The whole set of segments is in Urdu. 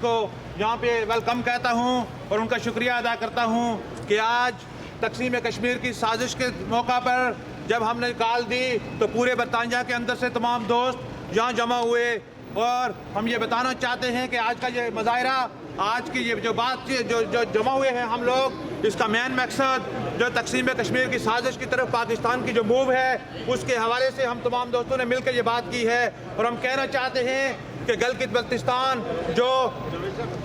کو یہاں پہ ویلکم کہتا ہوں اور ان کا شکریہ ادا کرتا ہوں کہ آج تقسیم کشمیر کی سازش کے موقع پر جب ہم نے کال دی تو پورے برطانیہ کے اندر سے تمام دوست یہاں جمع ہوئے اور ہم یہ بتانا چاہتے ہیں کہ آج کا یہ مظاہرہ، آج کی یہ جو بات جو جمع ہوئے ہیں ہم لوگ، اس کا مین مقصد جو تقسیم کشمیر کی سازش کی طرف پاکستان کی جو موو ہے اس کے حوالے سے ہم تمام دوستوں نے مل کر یہ بات کی ہے اور ہم کہنا چاہتے ہیں کہ گلگت بلتستان جو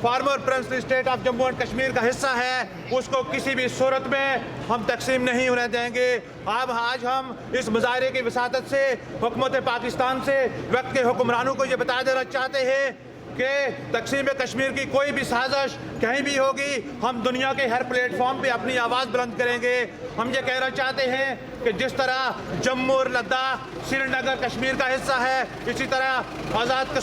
former princely state of Jammu and Kashmir کا حصہ ہے اس کو کسی بھی صورت میں ہم تقسیم نہیں ہونے دیں گے۔ اب آج ہم اس مظاہرے کی وساطت سے حکومت پاکستان سے وقت کے حکمرانوں کو یہ بتا دینا چاہتے ہیں کہ تقسیم کشمیر کی کوئی بھی سازش کہیں بھی ہوگی ہم دنیا کے ہر پلیٹ فارم پہ اپنی آواز بلند کریں گے۔ ہم یہ کہنا چاہتے ہیں کہ جس طرح جموں اور لداخ سری نگر کشمیر کا حصہ ہے، اسی طرح آزاد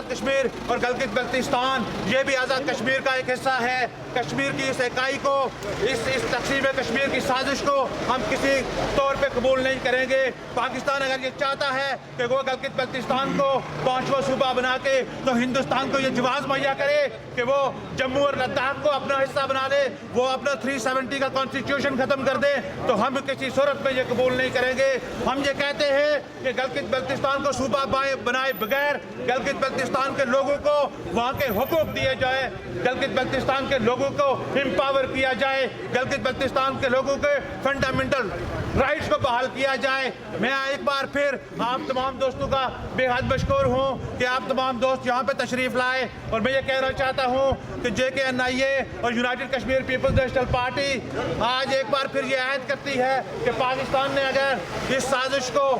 کشمیر اور گلگت بلتستان یہ بھی آزاد کشمیر کا ایک حصہ ہے۔ کشمیر کی اس اکائی کو، اس تقسیم کشمیر کی سازش کو ہم کسی طور پہ قبول نہیں کریں گے۔ پاکستان اگر یہ چاہتا ہے کہ وہ گلگت بلتستان کو 5واں صوبہ بنا کے تو ہندوستان کو یہ جواز مہیا کرے کہ وہ جموں اور لداخ کو اپنا حصہ بنا لے، وہ اپنا 370 کا کانسٹیٹیوشن ختم کر دے، تو ہم کسی صورت میں یہ قبول نہیں کریں گے۔ ہم یہ کہتے ہیں کہ گلگت بلتستان کو صوبہ بنائے بغیر گلگت بلتستان کے لوگوں کو وہاں کے حقوق دیے جائے، گلگت بلتستان کے لوگوں کو امپاور کیا جائے، گلگت بلتستان کے لوگوں کے فنڈامنٹل رائٹس کو بحال کیا جائے۔ میں ایک بار پھر آپ تمام دوستوں کا بے حد مشکور ہوں کہ آپ تمام دوست یہاں پہ تشریف لائے، اور میں یہ کہنا چاہتا ہوں کہ JKNIA اور united Kashmir peoples national party آج ایک بار پھر یہ عہد کرتی ہے کہ پاکستان نے اگر اس سازش کو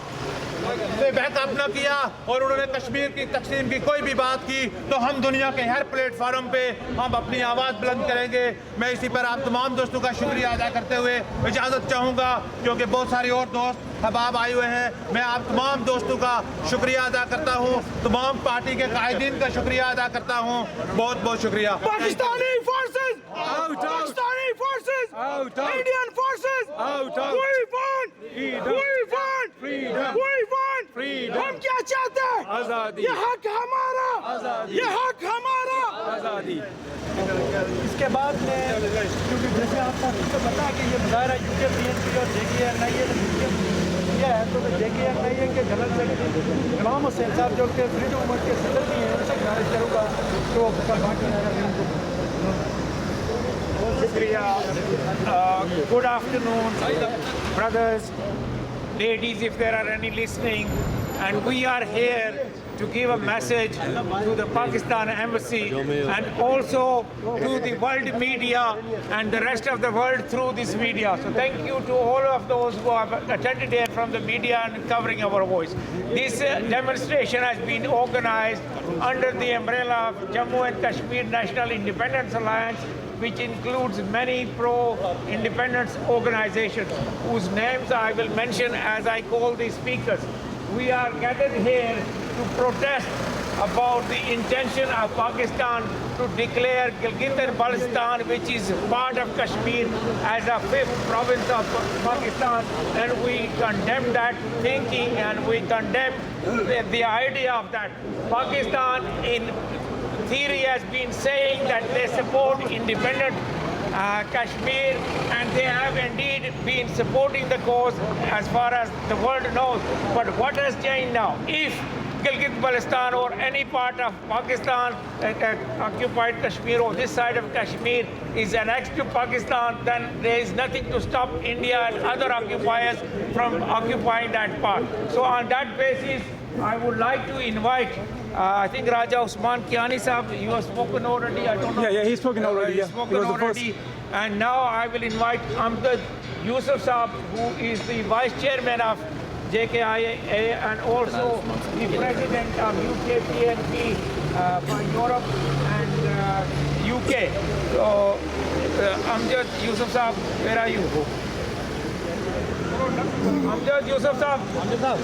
سے بیک اپ نہ کیا اور انہوں نے کشمیر کی تقسیم کی کوئی بھی بات کی تو ہم دنیا کے ہر پلیٹ فارم پہ ہم اپنی آواز بلند کریں گے۔ میں اسی پر آپ تمام دوستوں کا شکریہ ادا کرتے ہوئے اجازت چاہوں گا کیونکہ بہت سارے اور دوست احباب آئے ہوئے ہیں۔ میں آپ تمام دوستوں کا شکریہ ادا کرتا ہوں، تمام پارٹی کے قائدین کا شکریہ ادا کرتا ہوں۔ بہت بہت شکریہ۔ Pakistani forces out, Pakistani forces out, Indian forces out, we want freedom, ہم کیا چاہتے ہیں؟ آزادی، یہ حق ہمارا، یہ حق ہمارا، آزادی۔ اس کے بعد میں کیونکہ جیسے آپ کو پتا ہے کہ یہ مظاہرہ UKPNP اور JKNIA نے کیا ہے، تو JKNIA کے جنرل سیکرٹری غلام حسین صاحب جو کہ فریڈم موومنٹ کے صدر بھی ہیں، ان سے گزارش کروں گا تو Good afternoon, brothers, ladies, if there are any listening, and we are here to give a message to the Pakistan embassy and also to the world media and the rest of the world through this media. So thank you to all of those who have attended here from the media and covering our voice. This demonstration has been organized under the umbrella of Jammu and Kashmir National Independence Alliance, which includes many pro-independence organizations, whose names I will mention as I call the speakers. We are gathered here to protest about the intention of Pakistan to declare Gilgit and Baltistan, which is part of Kashmir, as a 5th province of Pakistan, and we condemn that thinking and we condemn the idea of that. Pakistan in theory has been saying that they support independent Kashmir, and they have indeed been supporting the cause as far as the world knows. But what has changed now? If Gilgit-Baltistan or any part of Pakistan, occupied Kashmir or this side of Kashmir is annexed to Pakistan, then there is nothing to stop India and other occupiers from occupying that part. So on that basis, I would like to invite I think Raja Usman Kiani Sahab, you have spoken already. I don't know. Yeah, he's spoken already. He's spoken already. And now I will invite Amjad Yusuf Sahab, who is the vice chairman of JKIA and also the president of UKPNP for Europe and UK. So Amjad Yusuf Sahab, where are you? Amjad Yusuf Sahab. Amjad Sahab.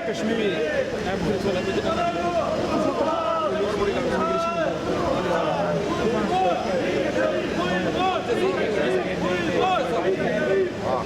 Kashmir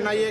NIA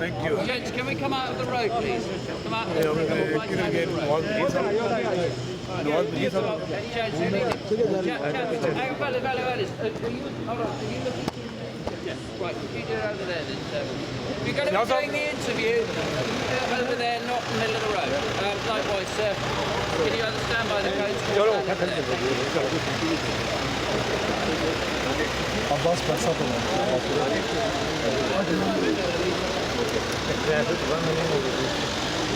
Thank you. Gents, can we come out of the road, please? Come out of the road. Right, could you do it over there then? If you're going to be doing the interview, do it over there, not in the middle of the road. Likewise, sir, can you understand by the codes?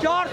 4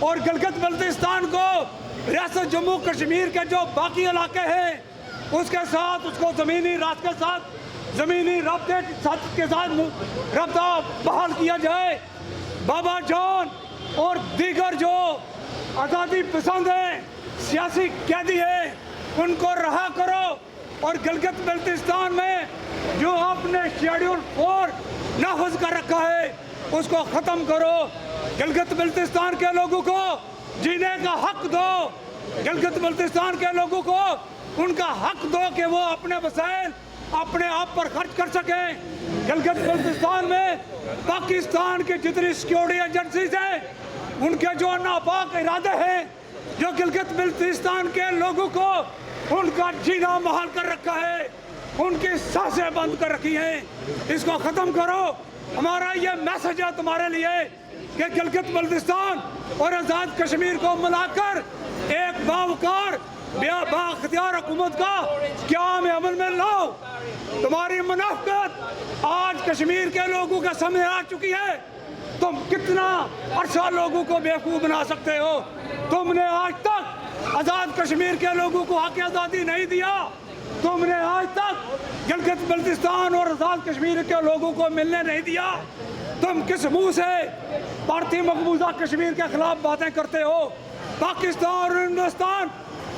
اور گلگت بلتستان کو ریاست جموں کشمیر کے جو باقی علاقے ہیں اس کے ساتھ اس کو زمینی رابطے کے ساتھ زمینی رابطے کے ساتھ رابطہ بحال کیا جائے. بابا جان اور دیگر جو آزادی پسند ہیں سیاسی قیدی ہیں ان کو رہا کرو اور گلگت بلتستان میں جو آپ نے شیڈول 4 نافذ کر رکھا ہے اس کو ختم کرو. گلگت بلتستان کے لوگوں کو جینے کا حق دو. گلگت بلتستان کے لوگوں کو ان کا حق دو کہ وہ اپنے وسائل اپنے آپ پر خرچ کر سکیں. گلگت بلتستان میں پاکستان کی جتنی سیکیورٹی ایجنسیز ہیں ان کے جو ناپاک ارادے ہیں جو گلگت بلتستان کے لوگوں کو ان کا جینا محال کر رکھا ہے, ان کی سانسیں بند کر رکھی ہیں, اس کو ختم کرو. ہمارا یہ میسج ہے تمہارے لیے کہ گلگت بلتستان اور آزاد کشمیر کو ملا کر ایک باوقار بااختیار حکومت کا قیام عمل میں لاؤ. تمہاری منافقت آج کشمیر کے لوگوں کے سامنے آ چکی ہے. تم کتنا عرصہ لوگوں کو بیوقوف بنا سکتے ہو. تم نے آج تک آزاد کشمیر کے لوگوں کو حق آزادی نہیں دیا. تم نے آج تک گلگت بلتستان اور آزاد کشمیر کے لوگوں کو ملنے نہیں دیا. تم کس منہ سے بھارتی مقبوضہ کشمیر کے خلاف باتیں کرتے ہو؟ پاکستان اور ہندوستان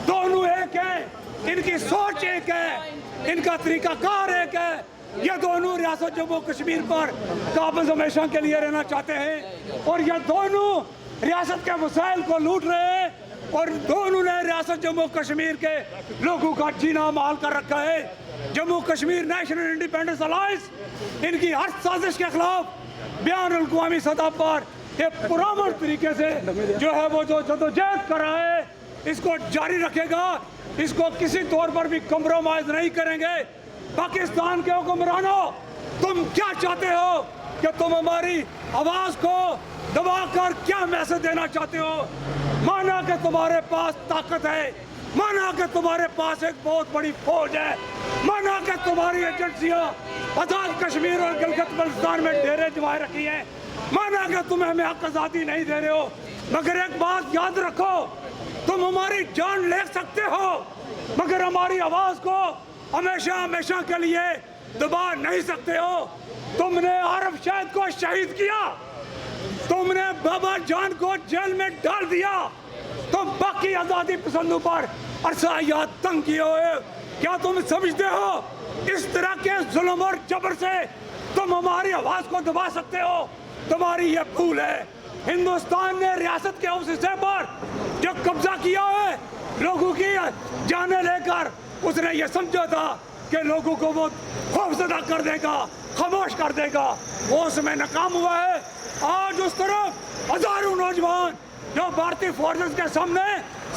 دونوں ایک ہیں, ان کی سوچ ایک ہے, ان کا طریقہ کار ایک ہے. یہ دونوں ریاست جموں کشمیر پر قابض ہمیشہ کے لیے رہنا چاہتے ہیں اور یہ دونوں ریاست کے وسائل کو لوٹ رہے ہیں اور دونوں نے ریاست جموں کشمیر کے لوگوں کا جینا محال کر رکھا ہے. Jammu Kashmir national independence alliance ان کی ہر سازش کے خلاف بیان الاقوامی سطح پر ایک پرامن طریقے سے جو ہے وہ جو جدوجہد کر رہا ہے اس کو جاری رکھے گا. اس کو کسی طور پر بھی کمپرومائز نہیں کریں گے. پاکستان کے حکمرانوں, تم کیا چاہتے ہو کہ تم ہماری آواز کو دبا کر کیا میسج دینا چاہتے ہو؟ مانا کہ تمہارے پاس طاقت ہے, مانا کہ تمہارے پاس ایک بہت بڑی فوج ہے, مانا کہ تمہاری ایجنسیاں آزاد کشمیر اور گلگت بلتستان میں ڈیرے جمائے رکھی ہیں, مانا کہ تم ہمیں حق آزادی نہیں دے رہے ہو, مگر ایک بات یاد رکھو, تم ہماری جان لے سکتے ہو مگر ہماری آواز کو ہمیشہ ہمیشہ کے لیے دبا نہیں سکتے ہو. تم نے عارف شہید کو شہید کیا, تم نے بابا جان کو جیل میں ڈال دیا, تم باقی آزادی پسندوں پر عرصہ یاد تنگ کیے ہوئے. کیا تم سمجھتے ہو اس طرح کے ظلم اور جبر سے تم ہماری آواز کو دبا سکتے ہو؟ تمہاری یہ بھول ہے. ہندوستان نے ریاست کے اس حصے پر جو قبضہ کیا ہے لوگوں کی جانیں لے کر اس نے یہ سمجھا تھا کہ لوگوں کو وہ خوفزدہ کر دے گا, خاموش کر دے گا, وہ اس میں ناکام ہوا ہے. آج اس طرف ہزاروں نوجوان جو بھارتی فورسز کے سامنے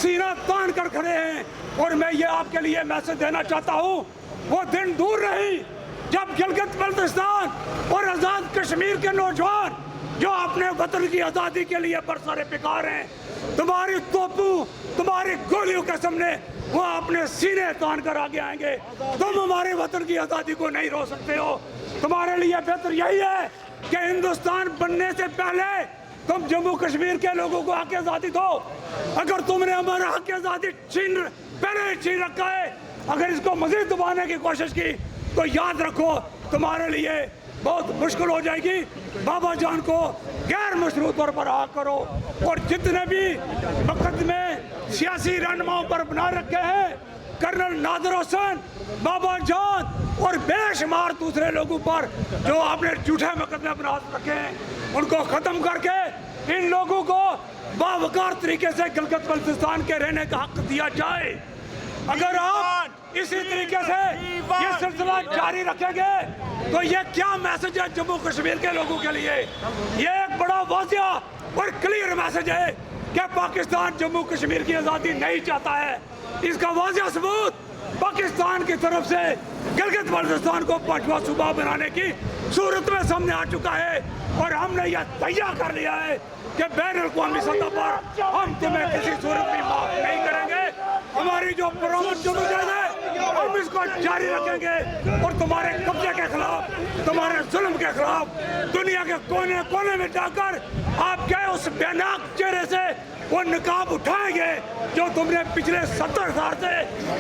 سینہ تان کر کھڑے ہیں اور میں یہ آپ کے لیے میسج دینا چاہتا ہوں, وہ دن دور نہیں جب گلگت بلتستان اور آزاد کشمیر کے نوجوان جو اپنے وطن کی آزادی کے لیے برسر پیکار ہیں تمہاری توپوں تمہاری گولیوں کے سامنے وہ اپنے سینے تان کر آگے آئیں گے. تم ہمارے وطن کی آزادی کو نہیں روک سکتے ہو. تمہارے لیے بہتر یہی ہے کہ ہندوستان بننے سے پہلے تم جموں کشمیر کے لوگوں کو حق آزادی دو. اگر تم نے ہمارا حق آزادی پہلے ہی چھین رکھا ہے, اگر اس کو مزید دبانے کی کوشش کی تو یاد رکھو تمہارے لیے بہت مشکل ہو جائے گی. بابا جان کو غیر مشروط طور پر رہا کرو اور جتنے بھی مقدمے سیاسی رہنماؤں پر بنا رکھے ہیں, کرنل نادر حسین, بابا جان اور بے شمار دوسرے لوگوں پر جو آپ نے جھوٹے مقدمے بنا رکھے ہیں, ان کو ختم کر کے ان لوگوں کو باوقار طریقے سے گلگت بلتستان کے رہنے کا حق دیا جائے. اگر آپ اسی طریقے سے یہ سلسلہ جاری رکھیں گے تو یہ کیا میسج ہے جموں کشمیر کے لوگوں کے لیے؟ یہ ایک بڑا واضح اور کلیئر میسج ہے کہ پاکستان جموں کشمیر کی آزادی نہیں چاہتا ہے. اس کا واضح ثبوت پاکستان کی طرف سے گلگت بلتستان کو 5واں صوبہ بنانے کی صورت میں سامنے آ چکا ہے اور ہم نے یہ تیار کر لیا ہے کہ بین الاقوامی سطح پر ہم تمہیں کسی صورت میں معاف نہیں کریں گے. ہماری جو پرامن جدوجہد ہے ہم اس کو جدوجہد جاری رکھیں گے اور تمہارے قبضے کے خلاف, تمہارے ظلم کے خلاف دنیا کے کونے کونے میں جا کر آپ کے اس بیناک چہرے سے وہ نقاب اٹھائیں گے جو تم نے پچھلے 70 سال سے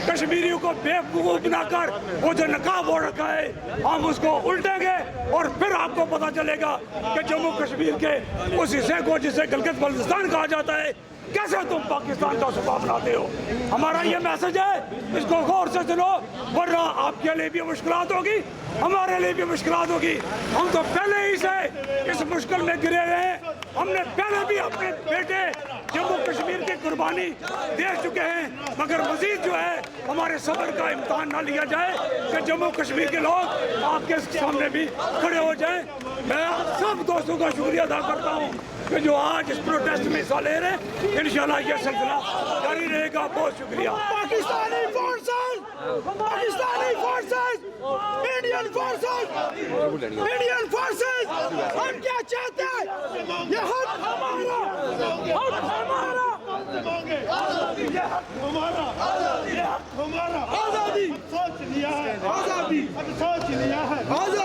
کشمیریوں کو بے وقوف بنا کر وہ جو نقاب اوڑھ رکھا ہے ہم اس کو الٹیں گے, اور پھر آپ کو پتا چلے گا کہ جموں کشمیر کے اس حصے کو جسے گلگت بلتستان کہا جاتا ہے کیسے تم پاکستان کا صوبہ بناتے ہو. ہمارا یہ میسج ہے, اس کو غور سے سنو, ورنہ آپ کے لیے بھی مشکلات ہوگی, ہمارے لیے بھی مشکلات ہوگی. ہم تو پہلے ہی سے اس مشکل میں گرے ہوئے ہیں. ہم نے پہلے بھی اپنے بیٹے جموں کشمیر کی قربانی دے چکے ہیں, مگر مزید جو ہے ہمارے صبر کا امتحان نہ لیا جائے کہ جموں کشمیر کے لوگ آپ کے سامنے بھی کھڑے ہو جائیں. میں سب دوستوں کا شکریہ ادا کرتا ہوں کہ جو آج اس پروٹیسٹ میں حصہ لے رہے ہیں. انشاءاللہ یہ سلسلہ جاری رہے گا. بہت شکریہ. پاکستانی فورسز, انڈین فورسز, ہم کیا چاہتے ہیں؟ یہ حق ہمارا, حق ہمارا, آزادی,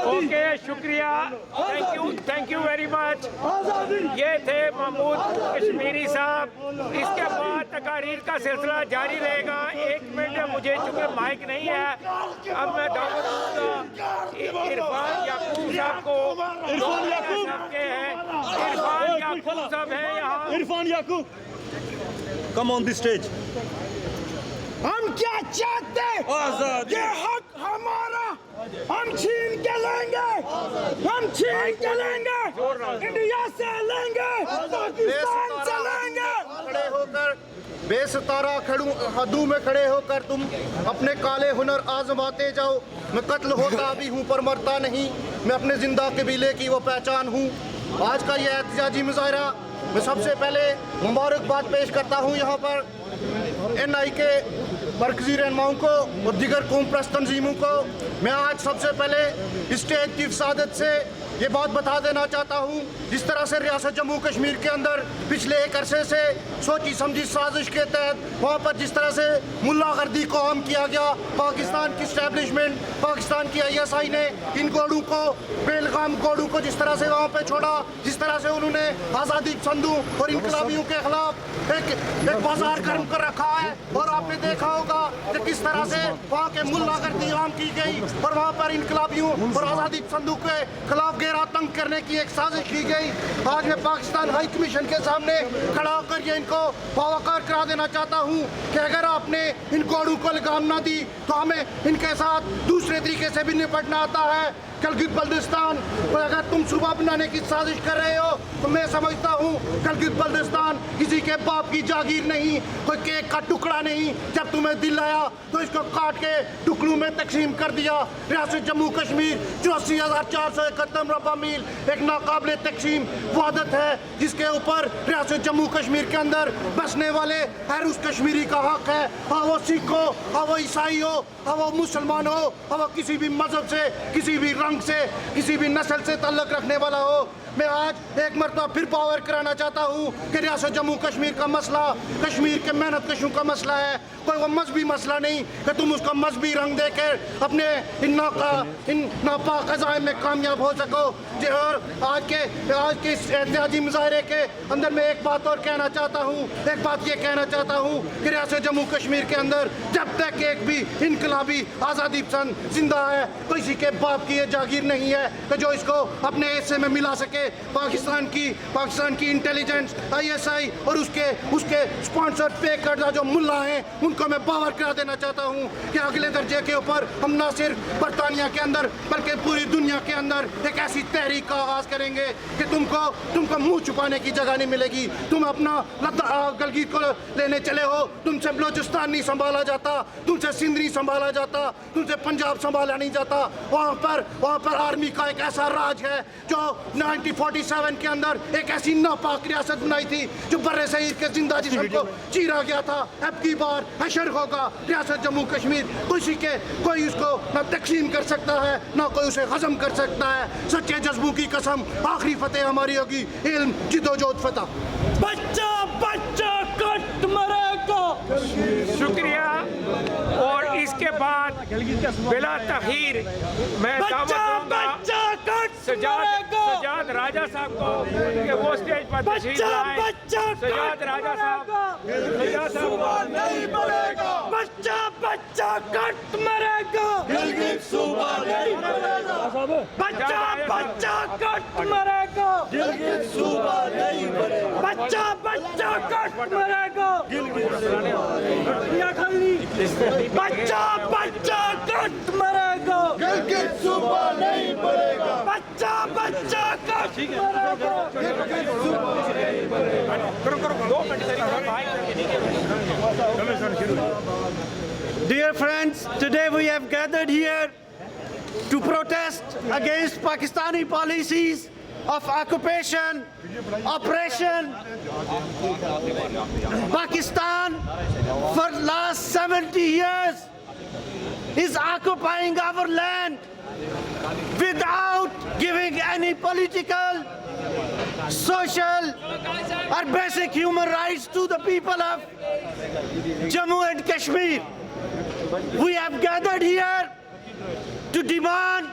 اوکے, شکریہ, تھینک یو ویری مچ. یہ تھے محمود کشمیری صاحب. اس کے بعد تقاریر کا سلسلہ جاری رہے گا. 1 منٹ مجھے چونکہ مائک نہیں ہے, اب میں دعوت دوں گا عرفان یعقوب صاحب کو. عرفان یعقوب صاحب ہیں یہاں. عرفان یعقوب, Come on the stage. ہم کیا چاہتے ہیں؟ یہ حق ہمارا, ہم چھین کے لیں گے, ہم چھین کے لیں گے, انڈیا سے لیں گے, پاکستان سے لیں گے. کھڑے ہو کر بے ستارہ حدوں میں کھڑے ہو کر تم اپنے کالے ہنر آزماتے جاؤ. میں قتل ہوتا بھی ہوں پر مرتا نہیں, میں اپنے زندہ قبیلے کی وہ پہچان ہوں. آج کا یہ احتجاجی مظاہرہ میں سب سے پہلے مبارکباد پیش کرتا ہوں یہاں پر NI کے مرکزی رہنماؤں کو اور دیگر قوم پرست تنظیموں کو. میں آج سب سے پہلے اسٹیج کی فسادت سے یہ بات بتا دینا چاہتا ہوں, جس طرح سے ریاست جموں کشمیر کے اندر پچھلے ایک عرصے سے سوچی سمجھی سازش کے تحت وہاں پر جس طرح سے ملا غردی کو عام کیا گیا. پاکستان کی اسٹیبلشمنٹ, پاکستان کی ISI نے ان گوڑوں کو, بیلگام گوڑوں کو جس طرح سے وہاں پہ چھوڑا, جس طرح سے انہوں نے آزادی پسندوں اور انقلابیوں کے خلاف ایک بازار گرم کر رکھا ہے. اور آپ نے دیکھا ہوگا کہ کس طرح سے وہاں کے ملا غردی عام کی گئی اور وہاں پر انقلابیوں اور آزادی پسندوں کے خلاف گہرا تنگ کرنے کی ایک سازش کی گئی. آج میں پاکستان ہائی کمیشن کے سامنے کھڑا ہو کر یہ ان کو باوقار کرا دینا چاہتا ہوں کہ اگر آپ نے ان کوڑوں کو لگام نہ دی تو ہمیں ان کے ساتھ دوسرے طریقے سے بھی نپٹنا آتا ہے. گلگت بلتستان کو اگر تم صوبہ بنانے کی سازش کر رہے ہو تو میں سمجھتا ہوں گلگت بلتستان کسی کے باپ کی جاگیر نہیں, کوئی کیک کا ٹکڑا نہیں. جب تمہیں دل آیا تو اس کو کاٹ کے ٹکڑوں میں تقسیم کر دیا. ریاست جموں کشمیر 84,471 مربع میل ایک ناقابل تقسیم وحدت ہے, جس کے اوپر ریاست جموں کشمیر کے اندر بسنے والے ہر اس کشمیری کا حق ہے, ہاں وہ سکھ ہو, ہاں وہ عیسائی ہو, ہاں وہ مسلمان ہو, ہاں وہ کسی بھی مذہب سے, کسی بھی رنگ سے, کسی بھی نسل سے تعلق رکھنے والا ہو. میں آج ایک مرتبہ پھر پاور کرانا چاہتا ہوں کہ ریاست جموں کشمیر کا مسئلہ کشمیر کے محنت کشوں کا مسئلہ ہے, کوئی وہ مذہبی مسئلہ نہیں کہ تم اس کو مذہبی رنگ دے کر اپنے ان ناپاک عزائم میں کامیاب ہو سکو. اور آج کے اس احتجاجی مظاہرے کے اندر میں ایک بات اور کہنا چاہتا ہوں, ایک بات یہ کہنا چاہتا ہوں کہ ریاست جموں کشمیر کے اندر جب تک ایک بھی انقلابی آزادی پسند زندہ ہے, کسی کے باپ کی یہ جاگیر نہیں ہے کہ جو اس کو اپنے حصے میں ملا سکے. پاکستان کی انٹیلیجنس, ISI اور اس کے سپانسر پے کردہ جو ملا ہیں ان کو میں باور کرا دینا چاہتا ہوں کہ اگلے درجے کے اوپر ہم نہ صرف برطانیہ کے اندر بلکہ پوری دنیا کے اندر ایک ایسی تحریک کا آغاز کریں گے کہ تم کو منہ چھپانے کی جگہ نہیں ملے گی. تم اپنا گلگت کو لینے چلے ہو, تم سے بلوچستان نہیں سنبھالا جاتا, تم سے سندھ نہیں سنبھالا جاتا, تم سے پنجاب سنبھالا نہیں جاتا. وہاں پر آرمی کا ایک ایسا راج ہے جو 1947 کے اندر ایک ایسی ناپاک ریاست بنائی تھی جو برِ صغیر کے زندہ جسم کو چیرا گیا تھا. اب کی بار حشر ہوگا ریاست جموں کشمیر, کوئی اس کو نہ تقسیم کر سکتا ہے نہ کوئی اسے ہضم کر سکتا ہے. سچے جذبوں کی قسم, آخری فتح ہماری ہوگی, علم جدوجہد فتح. بچہ کٹ مرے گا. شکریہ. اور اس کے بعد بلا تاخیر میں دعوت دوں گا سجاد راجہ صاحب کو کہ وہ اسٹیج پر تشریف لائیں. سجاد راجہ صاحب نہیں مرے گا. بچہ بچہ کٹ مرے گا. گلگت صوبہ نہیں مرے گا. بچہ بچہ کٹ مرے گا. گلگت صوبہ نہیں مرے گا. بچہ بچہ کٹ مرے گا. بچہ بچہ کٹ مرے گا. گلگت صوبہ نہیں مرے گا. بچہ بچہ کٹ مرے گا. Dear friends, today we have gathered here to protest against Pakistani policies of occupation, oppression. Pakistan for last 70 years is occupying our land without giving any political, social or basic human rights to the people of Jammu and Kashmir. We have gathered here to demand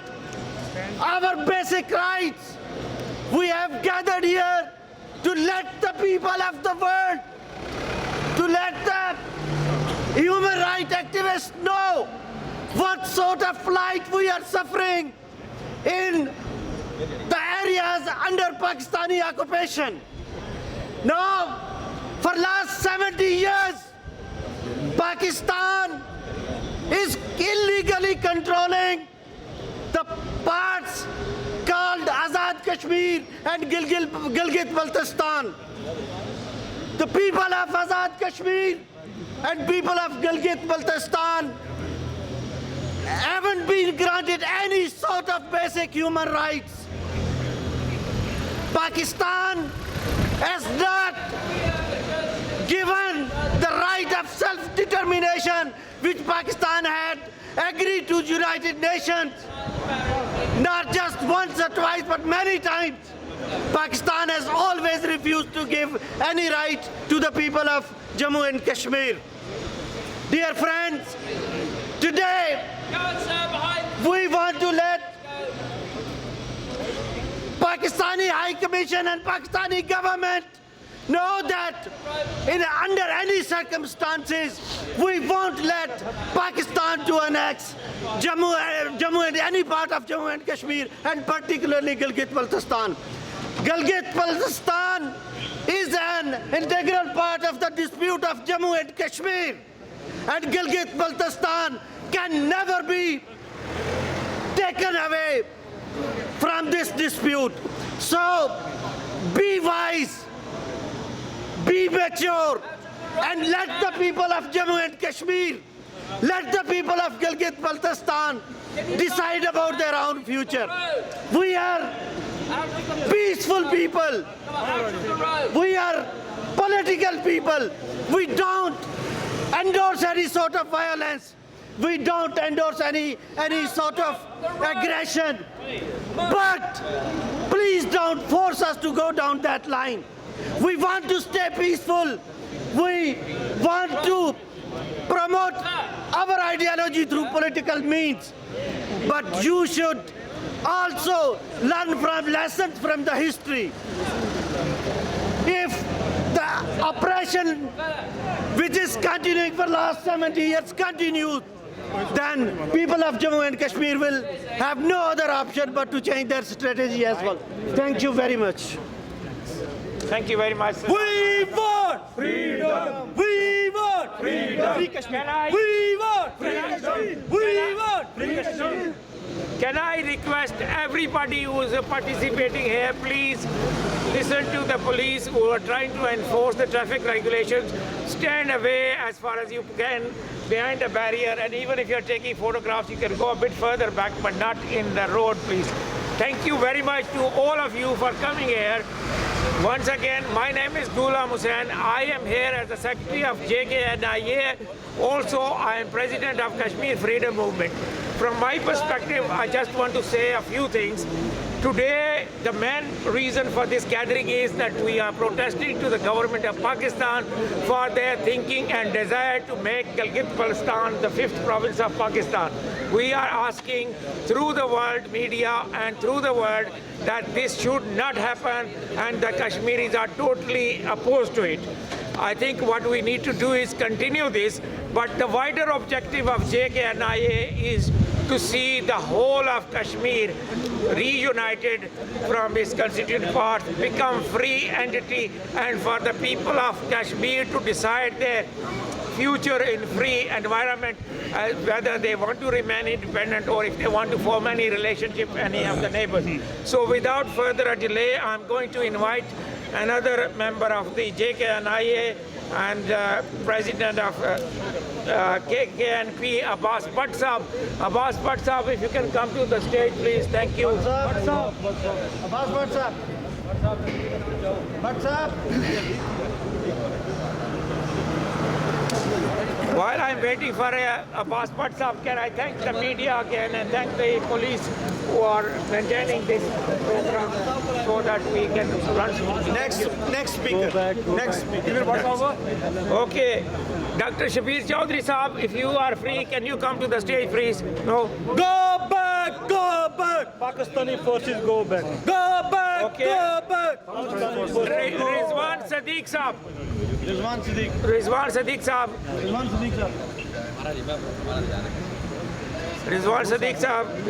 our basic rights. We have gathered here to let the people of the world, to let the human rights activists know what sort of plight we are suffering in the areas under Pakistani occupation. Now, for last 70 years, Pakistan is illegally controlling the parts called Azad Kashmir and Gilgit-Baltistan. The people of Azad Kashmir and people of Gilgit-Baltistan haven't been granted any sort of basic human rights. Pakistan has not given the right of self-determination which Pakistan had agreed to United Nations, not just once or twice but many times. Pakistan has always refused to give any right to the people of Jammu and Kashmir. Dear friends, today we want to let Pakistani High Commission and Pakistani government know that under any circumstances we won't let Pakistan to annex Jammu and any part of Jammu and Kashmir, and particularly Gilgit-Baltistan. Gilgit-Baltistan is an integral part of the dispute of Jammu and Kashmir, and Gilgit-Baltistan can never be taken away from this dispute. So be wise, be mature, and let the people of Jammu and Kashmir, let the people of Gilgit-Baltistan decide about their own future. We are peaceful people. We are political people. We don't endorse any sort of violence. We don't endorse any sort of aggression. But please don't force us to go down that line. We want to stay peaceful. We want to promote our ideology through political means. But you should also learn from lessons from the history. If the oppression which is continuing for last 70 years continues, then people of Jammu and Kashmir will have no other option but to change their strategy as well. Thank you very much. Thank you very much, sir. We want freedom. We want freedom. Free Kashmir. We want freedom. We want freedom. Can I request everybody who is participating here, please listen to the police who are trying to enforce the traffic regulations. Stand away as far as you can behind the barrier, and even if you're taking photographs, you can go a bit further back, but not in the road, please. Thank you very much to all of you for coming here. Once again, my name is Ghulam Hussain. I am here as the Secretary of JKNIA. Also, I am President of Kashmir Freedom Movement. From my perspective, I just want to say a few things. Today, the main reason for this gathering is that we are protesting to the government of Pakistan for their thinking and desire to make Gilgit-Baltistan the 5th province of Pakistan. We are asking through the world media and through the world that this should not happen, and the Kashmiris are totally opposed to it. I think what we need to do is continue this, but the wider objective of JKNIA is to see the whole of Kashmir reunited from its constituent parts, become free entity, and for the people of Kashmir to decide their future in free environment, whether they want to remain independent or if they want to form any relationship with any of the neighbors. So without further delay, I'm going to invite another member of the JKNIA and president of KNP, Abbas Bhatt Sahab. Abbas Bhatt Sahab, if you can come to the stage, please. Thank you. Abbas Bhatt Sahab. Bhatt Sahab. While I'm waiting for Abbas Bhatt Sahab, can I thank the media again and thank the police who are maintaining this program so that we can run smoothly. Next speaker. Okay. Dr. Shabir Chaudhry Sahab, if you are free, can you come to the stage, please? No? Go back! Go back! Pakistani forces go back. Go back! Okay. Go back! Rizwan Sadiq Sahab. Rizwan Siddiq. Rizwan Sadiq Sahab. Rizwan Siddiq sir. Rizwan Sadiq Sahab.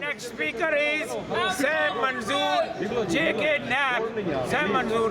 Next speaker is Sam Manzoor, JK NAP. Sam Manzoor.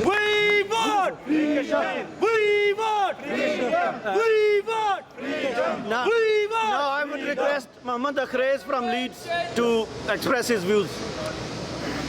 We want freedom. We want freedom. We want freedom. Now, We want now I would request Mohammed Akhrez from Leeds to express his views.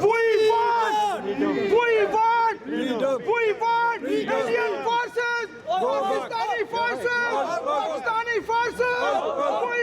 We want Indian forces, Pakistani forces, We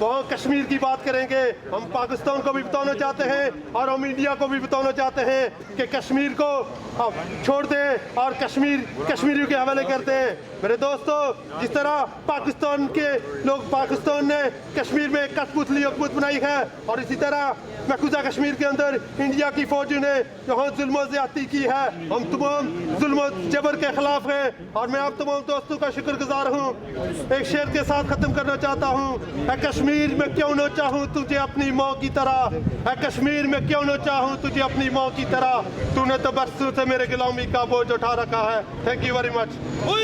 وہاں کشمیر کی بات کریں گے. ہم پاکستان کو بھی بتانا چاہتے ہیں اور ہم انڈیا کو بھی بتانا چاہتے ہیں کہ کشمیر کو چھوڑ دیں اور کشمیریوں کے حوالے کرتے ہیں. میرے دوستو, جس طرح پاکستان کے لوگ, پاکستان نے کشمیر میں کٹ پتلی حکومت بنائی ہے, اور اسی طرح محفوظہ کشمیر کے اندر انڈیا کی فوجوں نے یہاں ظلم و زیادتی کی ہے. ہم تمام ظلم و جبر کے خلاف ہیں اور میں آپ تمام دوستوں کا شکر گزار ہوں. ایک شعر کے ساتھ ختم کرنا چاہتا ہوں. اے کشمیر میں کیوں نہ چاہوں تجھے اپنی ماں کی طرح, اے کشمیر میں کیوں نہ چاہوں تجھے اپنی ماں کی طرح, تو نے تو برسوں سے میرے غلامی کا بوجھ اٹھا رکھا ہے. Thank you very much. We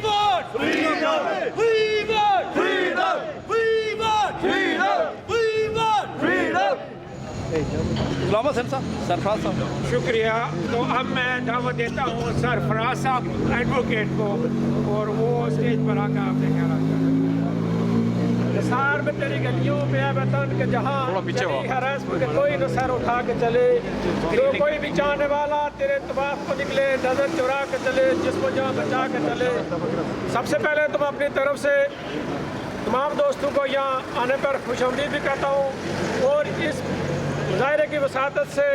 want freedom! We want freedom! We want freedom! We want freedom! سرفراز صاحب شکریہ. تو اب میں دعوت دیتا ہوں سرفراز صاحب ایڈوکیٹ کو, اور وہ اسٹیج پر آ کر آپ نے خیالات کریں. نثار میں تیری گلیوں میں ہے وطن کے جہاں چلی ہے رسم کہ کوئی نہ سر اٹھا کے چلے, جو کوئی بھی چاہنے والا تیرے طواف کو نکلے, نظر چرا کے چلے, جس کو جہاں بچا کے چلے. سب سے پہلے تم اپنی طرف سے تمام دوستوں کو یہاں آنے پر خوش آمدید بھی کہتا ہوں, اور اس مظاہرے کی وساطت سے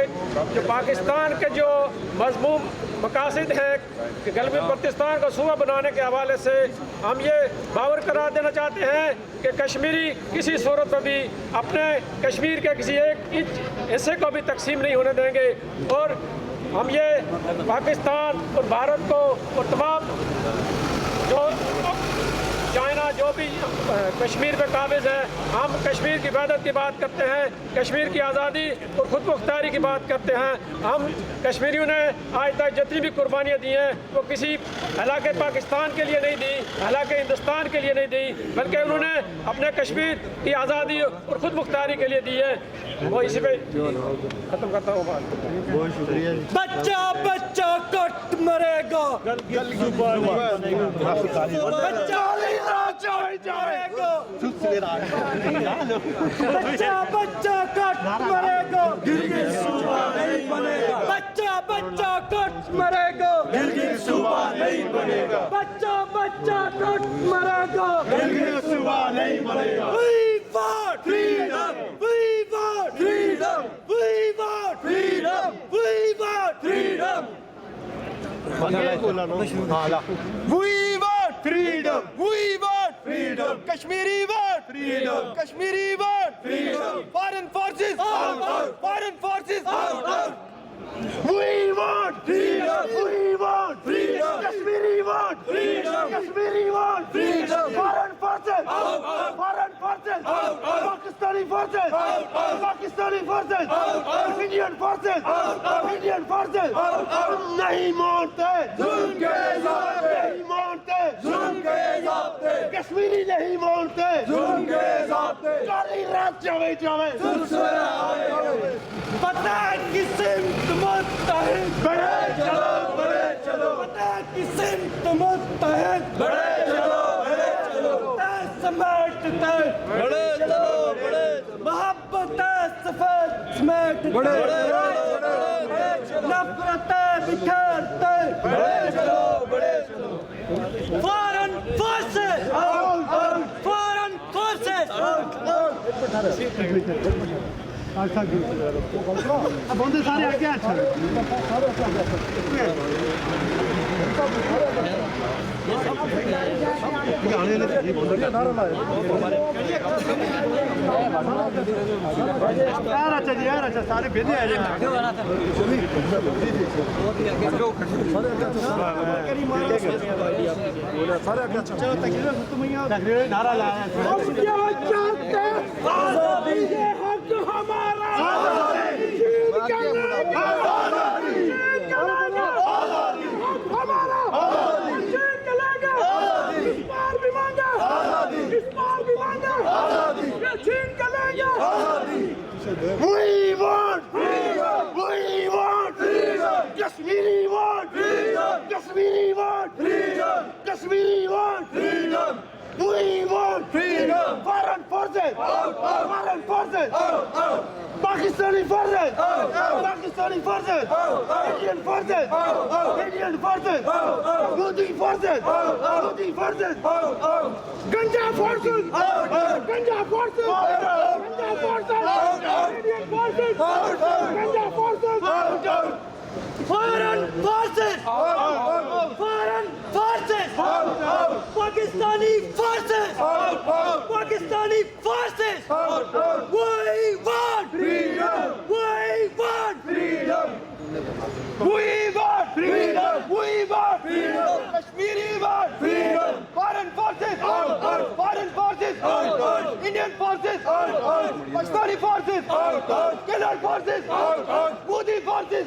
جو پاکستان کے جو مضموم مقاصد ہیں کہ گلگت بلتستان کو صوبہ بنانے کے حوالے سے ہم یہ باور قرار دینا چاہتے ہیں کہ کشمیری کسی صورت میں بھی اپنے کشمیر کے کسی ایک انچ حصے کو بھی تقسیم نہیں ہونے دیں گے, اور ہم یہ پاکستان اور بھارت کو اور تمام جو چائنا جو بھی کشمیر پہ قابض ہے, ہم کشمیر کی وحدت کی بات کرتے ہیں, کشمیر کی آزادی اور خود مختاری کی بات کرتے ہیں. ہم کشمیریوں نے آج تک جتنی بھی قربانیاں دی ہیں وہ کسی علاقے پاکستان کے لیے نہیں دی, علاقے ہندوستان کے لیے نہیں دی, بلکہ انہوں نے اپنے کشمیر کی آزادی اور خود مختاری کے لیے دی ہے. وہ اسی پہ ختم کرتا ہوں بات. بہت شکریہ. بچہ بچہ کٹ مرے گا, بچہ جائے گا, بچہ بچہ کٹ مرے گا, گلگت صوبہ نہیں بنے گا, بچہ بچہ کٹ مرے گا, گلگت صوبہ نہیں بنے گا, بچہ بچہ کٹ مرے گا, گلگت صوبہ نہیں بنے گا. We want freedom! We want freedom! We want freedom! We want freedom! We want freedom! We want freedom! Kashmiri want freedom! Kashmiri want freedom! Foreign forces out! Foreign forces out! We want freedom! We want freedom! Kashmiri want freedom! Kashmiri want freedom! Foreign forces out! Foreign forces out! Pakistani forces out! Pakistani forces out! Indian forces out! Indian forces out! نہیں مانتے ظلم کے ضابطے, نہیں مانتے ظلم کے ضابطے, کشمیری نہیں مانتے ظلم کے ضابطے, کالی رات جاوے جاوے سلسلہ آئے, پتہ کی سمت متحد بڑھے چلو بڑھے چلو, پتہ کی سمت متحد بڑھے چلو بڑھے چلو, سمیٹتے بڑھے چلو بڑھے, محبت سفید سمیٹ بڑھے چلو, نفرتیں بکھیرتے بڑھے چلو بڑھے چلو. Foreign forces out! Foreign forces out! بندے سارے آگے اچھا جی یار, اچھا سارے بھیجے آ جائیں نعرہ لایا. We want freedom! We want freedom! Kashmiri want freedom! Kashmiri want freedom! Kashmiri want freedom! We want freedom. Foreign forces. Foreign forces. Pakistani forces. Pakistani forces. Indian forces. Indian forces. Modi forces. Modi forces. Ganja forces. Ganja forces. Ganja forces. Indian forces. Ganja forces. Foreign forces. Foreign forces. Pakistani forces. Pakistani forces. We want freedom. We want freedom. We want freedom. We want freedom. Kashmiri want freedom. Foreign forces. Foreign forces. Indian forces. Pakistani forces. Killer forces. Modi forces.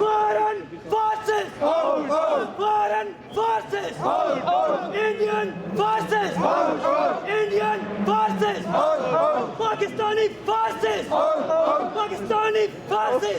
Foreign forces. Foreign forces. Indian forces. Indian forces. Pakistani forces. Pakistani forces.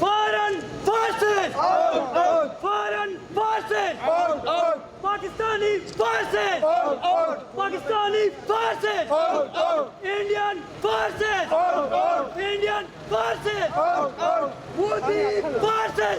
Foreign forces. Foreign forces. Pakistani forces. Pakistani forces. Indian forces. Indian forces. Modi forces.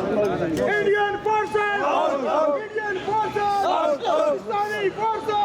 Indian forces. Indian forces. Pakistani forces.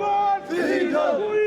want freedom. We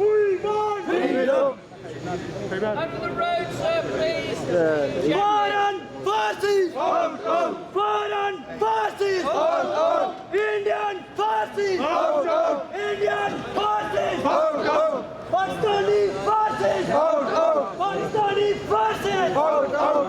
We want freedom. Over the road, sir, please. Foreign forces. Foreign forces. Indian forces. Indian forces. Pakistani forces. Pakistani forces.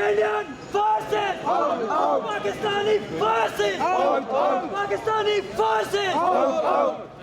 Indian forces. Pakistani forces. Pakistani forces.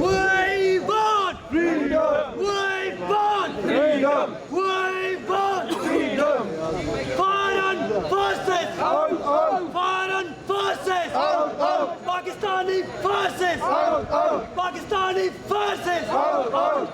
We want freedom. We want freedom. We want freedom. Foreign forces. Foreign forces. Pakistani forces. forces Pakistani forces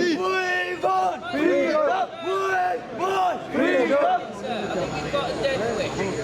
we want freedom we want freedom You've got a dead wish.